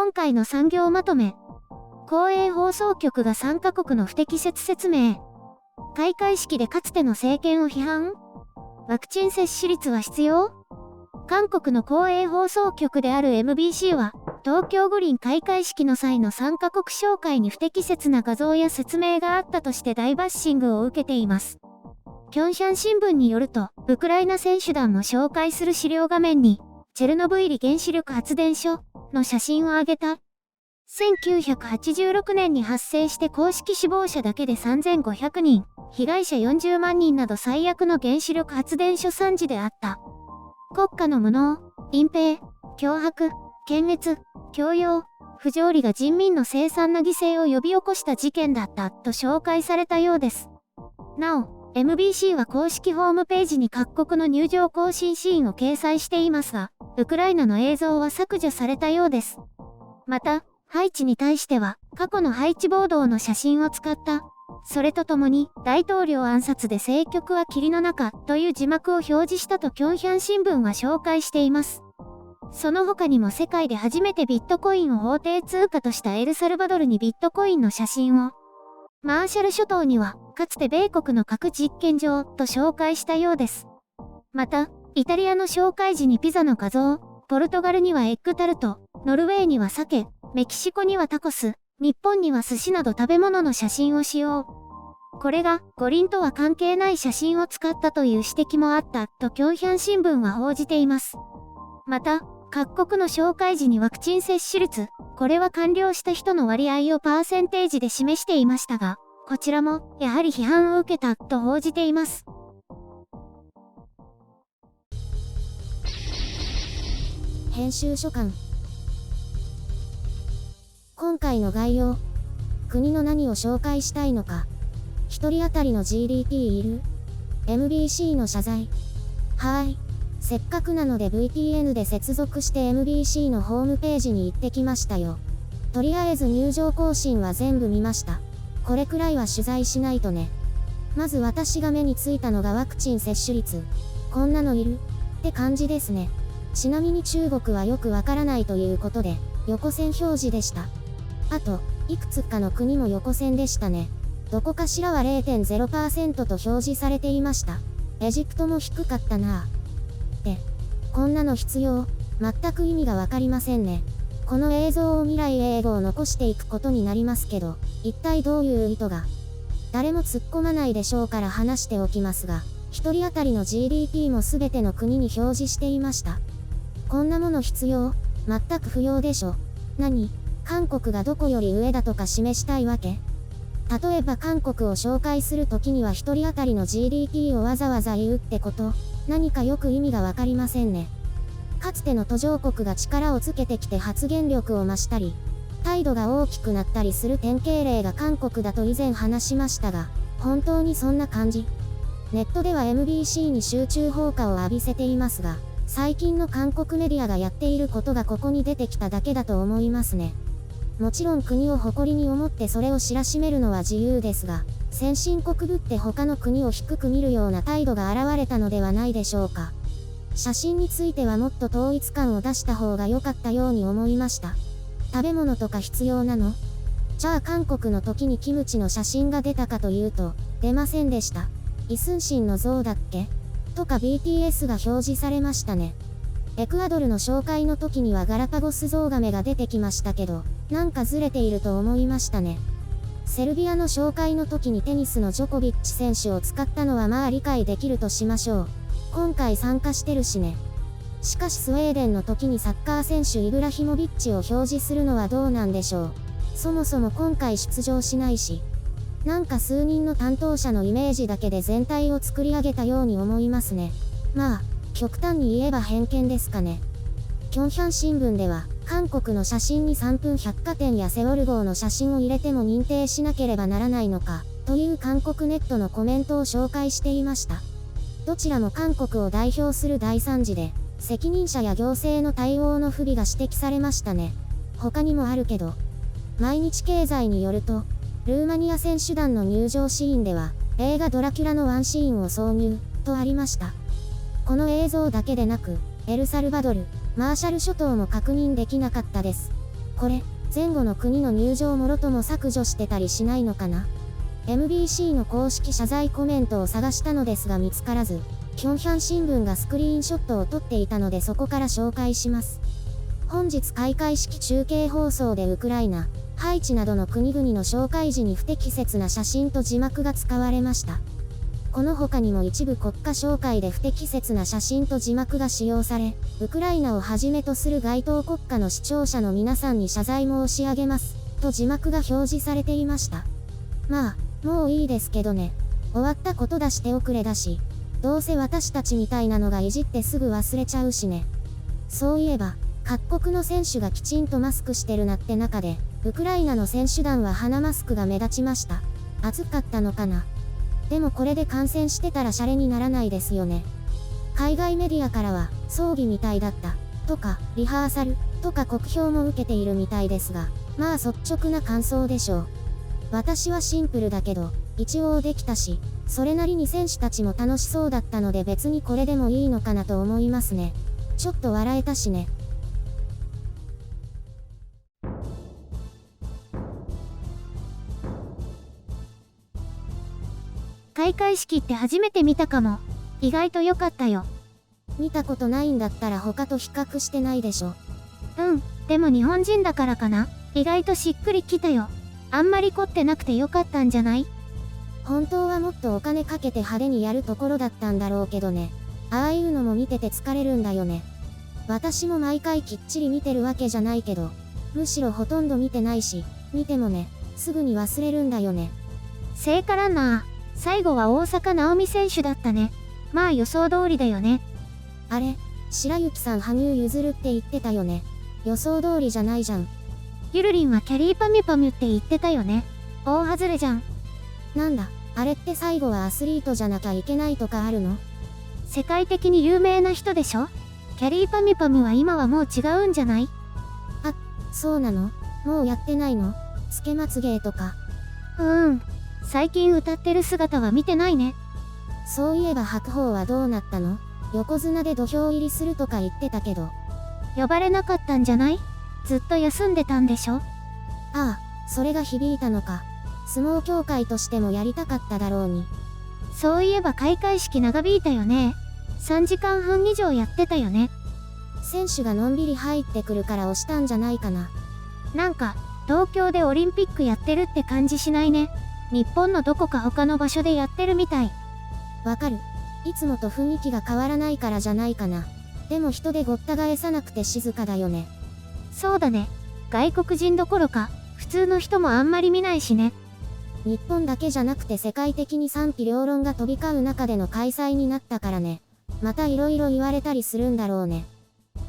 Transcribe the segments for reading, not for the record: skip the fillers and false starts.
今回の産業まとめ。公営放送局が3カ国の不適切説明。開会式でかつての政権を批判？ワクチン接種率は必要？韓国の公営放送局である MBC は、東京五輪開会式の際の3カ国紹介に不適切な画像や説明があったとして大バッシングを受けています。キョンシャン新聞によると、ウクライナ選手団の紹介する資料画面に、チェルノブイリ原子力発電所の写真を上げた。1986年に発生して公式死亡者だけで3500人、被害者40万人など最悪の原子力発電所惨事であった。国家の無能、隠蔽、脅迫、検閲、強要、不条理が人民の凄惨な犠牲を呼び起こした事件だったと紹介されたようです。なお、MBC は公式ホームページに各国の入場行進シーンを掲載していますが、ウクライナの映像は削除されたようです。また、ハイチに対しては、過去のハイチ暴動の写真を使った。それとともに、大統領暗殺で政局は霧の中という字幕を表示したとキョンヒャン新聞は紹介しています。その他にも世界で初めてビットコインを法定通貨としたエルサルバドルにビットコインの写真を、マーシャル諸島には、かつて米国の核実験場と紹介したようです。また、イタリアの紹介時にピザの画像、ポルトガルにはエッグタルト、ノルウェーには鮭、メキシコにはタコス、日本には寿司など食べ物の写真を使用。これが五輪とは関係ない写真を使ったという指摘もあったとキョンヒャン新聞は報じています。また、各国の紹介時にワクチン接種率、これは完了した人の割合をパーセンテージで示していましたが、こちらもやはり批判を受けたと報じています。編集所感。今回の概要。国の何を紹介したいのか。一人当たりの GDP いる？ MBC の謝罪。せっかくなので VPN で接続して MBC のホームページに行ってきましたよ。とりあえず入場行進は全部見ました。これくらいは取材しないとね。まず私が目についたのがワクチン接種率。こんなのいる？って感じですね。ちなみに中国はよくわからないということで、横線表示でした。あと、いくつかの国も横線でしたね。どこかしらは 0.0% と表示されていました。エジプトも低かったなぁ。って、こんなの必要？全く意味がわかりませんね。この映像を未来英語を残していくことになりますけど、一体どういう意図が？誰も突っ込まないでしょうから話しておきますが、一人当たりの GDP も全ての国に表示していました。こんなもの必要？全く不要でしょ。何？韓国がどこより上だとか示したいわけ？例えば韓国を紹介するときには一人当たりの GDP をわざわざ言うってこと？何かよく意味がわかりませんね。かつての途上国が力をつけてきて発言力を増したり、態度が大きくなったりする典型例が韓国だと以前話しましたが、本当にそんな感じ？ネットでは MBC に集中砲火を浴びせていますが、最近の韓国メディアがやっていることがここに出てきただけだと思いますね。もちろん国を誇りに思ってそれを知らしめるのは自由ですが、先進国ぶって他の国を低く見るような態度が現れたのではないでしょうか。写真についてはもっと統一感を出した方が良かったように思いました。食べ物とか必要なの？じゃあ韓国の時にキムチの写真が出たかというと、出ませんでした。イスンシンの像だっけ？とか BTS が表示されましたね。エクアドルの紹介の時にはガラパゴスゾウガメが出てきましたけど、なんかずれていると思いましたね。セルビアの紹介の時にテニスのジョコビッチ選手を使ったのはまあ理解できるとしましょう。今回参加してるしね。しかしスウェーデンの時にサッカー選手イブラヒモビッチを表示するのはどうなんでしょう。そもそも今回出場しないし。なんか数人の担当者のイメージだけで全体を作り上げたように思いますね。まあ、極端に言えば偏見ですかね。キョンヒャン新聞では、韓国の写真に3分百貨店やセウォル号の写真を入れても認定しなければならないのか、という韓国ネットのコメントを紹介していました。どちらも韓国を代表する大惨事で、責任者や行政の対応の不備が指摘されましたね。他にもあるけど、毎日経済によると、ルーマニア選手団の入場シーンでは、映画ドラキュラのワンシーンを挿入、とありました。この映像だけでなく、エルサルバドル、マーシャル諸島も確認できなかったです。これ、前後の国の入場もろとも削除してたりしないのかな。 MBC の公式謝罪コメントを探したのですが見つからず、キョンヒャン新聞がスクリーンショットを撮っていたのでそこから紹介します。本日開会式中継放送でウクライナ、ハイチなどの国々の紹介時に不適切な写真と字幕が使われました。この他にも一部国家紹介で不適切な写真と字幕が使用され、ウクライナをはじめとする該当国家の視聴者の皆さんに謝罪申し上げます、と字幕が表示されていました。まあ、もういいですけどね。終わったことだし手遅れだし、どうせ私たちみたいなのがいじってすぐ忘れちゃうしね。そういえば、各国の選手がきちんとマスクしてるなって中で、ウクライナの選手団は鼻マスクが目立ちました。暑かったのかな。でもこれで感染してたらシャレにならないですよね。海外メディアからは、葬儀みたいだった、とか、リハーサル、とか酷評も受けているみたいですが、まあ率直な感想でしょう。私はシンプルだけど、一応できたし、それなりに選手たちも楽しそうだったので別にこれでもいいのかなと思いますね。ちょっと笑えたしね。開会式って初めて見たかも。意外と良かったよ。見たことないんだったら他と比較してないでしょ。でも日本人だからかな。意外としっくりきたよ。あんまり凝ってなくて良かったんじゃない？本当はもっとお金かけて派手にやるところだったんだろうけどね。ああいうのも見てて疲れるんだよね。私も毎回きっちり見てるわけじゃないけど、むしろほとんど見てないし、見てもね、すぐに忘れるんだよね。聖火ランナー、最後は大坂なおみ選手だったね。まあ予想通りだよね。あれ、白雪さん羽生結弦って言ってたよね。予想通りじゃないじゃん。ゆるりんはキャリーパミュパミュって言ってたよね。大外れじゃん。なんだ、あれって最後はアスリートじゃなきゃいけないとかあるの？世界的に有名な人でしょ？キャリーパミュパミュは今はもう違うんじゃない？あ、そうなの？もうやってないの？つけまつ芸とか。最近歌ってる姿は見てないね。そういえば白鵬はどうなったの？横綱で土俵入りするとか言ってたけど。呼ばれなかったんじゃない？ずっと休んでたんでしょ？ああ、それが響いたのか。相撲協会としてもやりたかっただろうに。そういえば開会式長引いたよね。3時間半以上やってたよね。選手がのんびり入ってくるから押したんじゃないかな。なんか、東京でオリンピックやってるって感じしないね。日本のどこか他の場所でやってるみたい。わかる。いつもと雰囲気が変わらないからじゃないかな。でも人でごった返さなくて静かだよね。そうだね。外国人どころか、普通の人もあんまり見ないしね。日本だけじゃなくて世界的に賛否両論が飛び交う中での開催になったからね。また色々言われたりするんだろうね。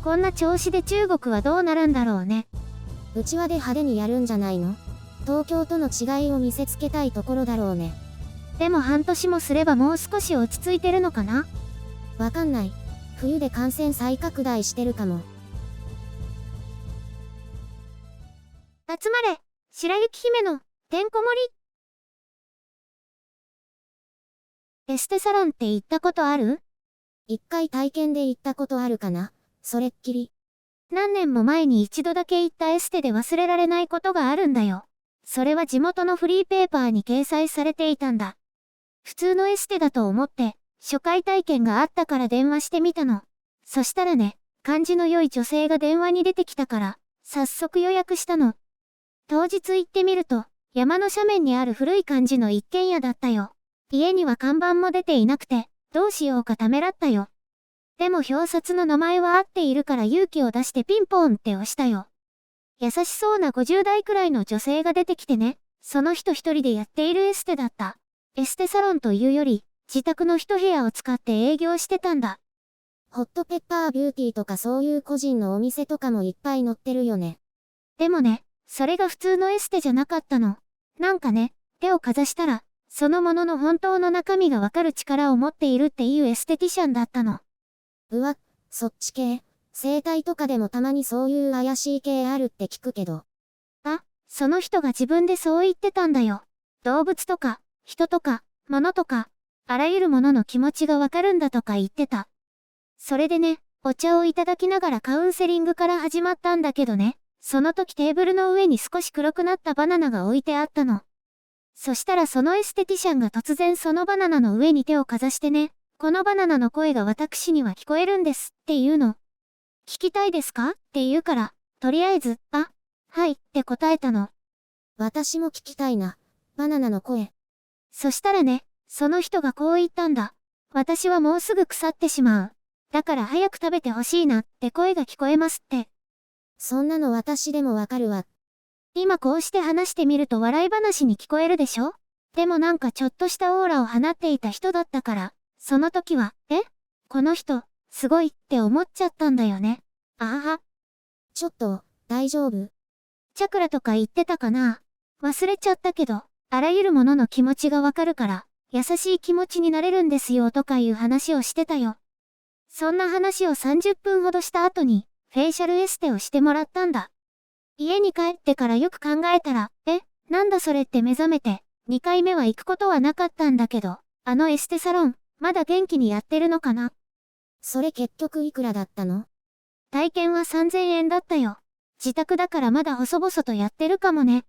こんな調子で中国はどうなるんだろうね。うちわで派手にやるんじゃないの？東京との違いを見せつけたいところだろうね。でも半年もすればもう少し落ち着いてるのかな？わかんない。冬で感染再拡大してるかも。集まれ、白雪姫のてんこ盛り。エステサロンって行ったことある？一回体験で行ったことあるかな。それっきり。何年も前に一度だけ行ったエステで忘れられないことがあるんだよ。それは地元のフリーペーパーに掲載されていたんだ。普通のエステだと思って、初回体験があったから電話してみたの。そしたらね、感じの良い女性が電話に出てきたから、早速予約したの。当日行ってみると、山の斜面にある古い感じの一軒家だったよ。家には看板も出ていなくて、どうしようかためらったよ。でも表札の名前は合っているから勇気を出してピンポーンって押したよ。優しそうな50代くらいの女性が出てきてね、その人一人でやっているエステだった。エステサロンというより、自宅の一部屋を使って営業してたんだ。ホットペッパービューティーとかそういう個人のお店とかもいっぱい載ってるよね。でもね、それが普通のエステじゃなかったの。なんかね、手をかざしたら、そのものの本当の中身がわかる力を持っているっていうエステティシャンだったの。うわ、そっち系。整体とかでもたまにそういう怪しい系あるって聞くけど。あ、その人が自分でそう言ってたんだよ。動物とか、人とか、物とか、あらゆるものの気持ちがわかるんだとか言ってた。それでね、お茶をいただきながらカウンセリングから始まったんだけどね、その時テーブルの上に少し黒くなったバナナが置いてあったの。そしたらそのエステティシャンが突然そのバナナの上に手をかざしてね、このバナナの声が私には聞こえるんですって言うの。聞きたいですかって言うから、とりあえず、はいって答えたの。私も聞きたいな。バナナの声。そしたらね、その人がこう言ったんだ。私はもうすぐ腐ってしまう。だから早く食べてほしいなって声が聞こえますって。そんなの私でもわかるわ。今こうして話してみると笑い話に聞こえるでしょ？でもなんかちょっとしたオーラを放っていた人だったから、その時は、この人、すごいって思っちゃったんだよね。ああ。ちょっと、大丈夫？チャクラとか言ってたかな？忘れちゃったけど、あらゆるものの気持ちがわかるから、優しい気持ちになれるんですよとかいう話をしてたよ。そんな話を30分ほどした後に、フェイシャルエステをしてもらったんだ。家に帰ってからよく考えたら、なんだそれって目覚めて、2回目は行くことはなかったんだけど、あのエステサロン、まだ元気にやってるのかな？それ結局いくらだったの？体験は3000円だったよ。自宅だからまだ細々とやってるかもね。